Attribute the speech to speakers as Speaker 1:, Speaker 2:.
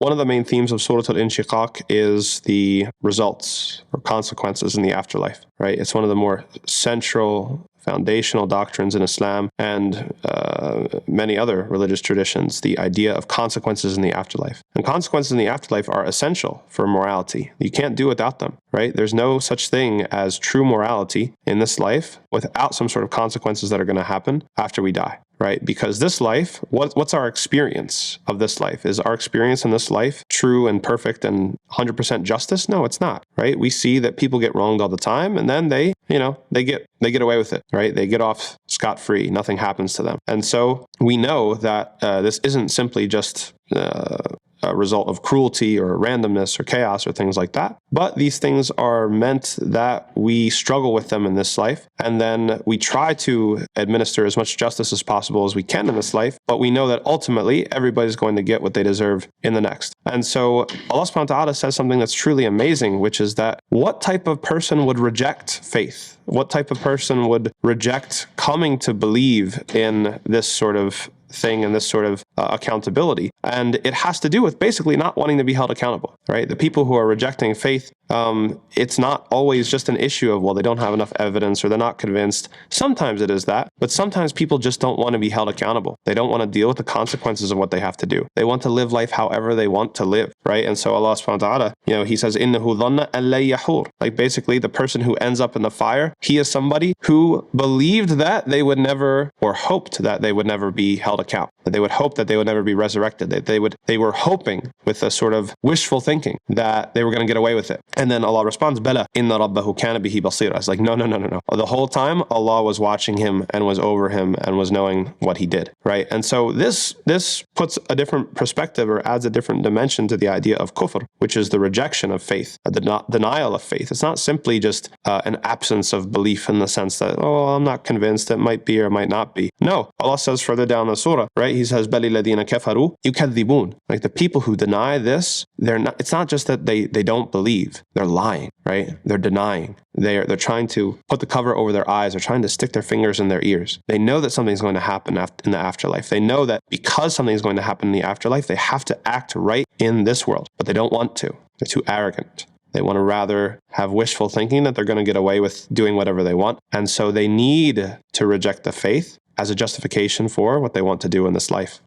Speaker 1: one of the main themes of Surah Al-Inshiqaq is the results or consequences in the afterlife, right? It's one of the more central foundational doctrines in Islam and many other religious traditions, the idea of consequences in the afterlife. And consequences in the afterlife are essential for morality. You can't do without them, right? There's no such thing as true morality in this life without some sort of consequences that are going to happen after we die, right? Because this life, what's our experience of this life? Is our experience in this life true and perfect and 100% justice? No, it's not, right? We see that people get wronged all the time, and then they get away with it, right? They get off scot-free. Nothing happens to them. And so we know that this isn't simply just a result of cruelty or randomness or chaos or things like that. But these things are meant that we struggle with them in this life, and then we try to administer as much justice as possible as we can in this life, but we know that ultimately everybody's going to get what they deserve in the next. And so Allah subhanahu wa ta'ala says something that's truly amazing, which is that what type of person would reject faith? What type of person would reject coming to believe in this sort of thing and this sort of accountability? And it has to do with basically not wanting to be held accountable, right? The people who are rejecting faith, it's not always just an issue of, well, they don't have enough evidence or they're not convinced. Sometimes it is that, but sometimes people just don't want to be held accountable. They don't want to deal with the consequences of what they have to do. They want to live life however they want to live, right? And so Allah subhanahu wa ta'ala, He says, إِنَّهُ ظَنَّ أَن لَن يَحُورَ. Like basically the person who ends up in the fire, he is somebody who believed that they would never, or hoped that they would never be held account, that they would hope that they would never be resurrected, that they were hoping with a sort of wishful thinking that they were going to get away with it. And then Allah responds, Bala, inna rabbahu kana bihi basira. It's like, no. The whole time Allah was watching him and was over him and was knowing what he did, right? And so this puts a different perspective or adds a different dimension to the idea of kufr, which is the rejection of faith, the denial of faith. It's not simply just an absence of belief in the sense that, oh, I'm not convinced, it might be or it might not be. No, Allah says further down the surah, right? He says, Bali ladina kafaru yukadhibun. Like the people who deny this, it's not just that they don't believe, they're lying, right? They're denying. They're trying to put the cover over their eyes. They're trying to stick their fingers in their ears. They know that something's going to happen in the afterlife. They know that because something's going to happen in the afterlife, they have to act right in this world, but they don't want to. They're too arrogant. They want to rather have wishful thinking that they're going to get away with doing whatever they want. And so they need to reject the faith as a justification for what they want to do in this life.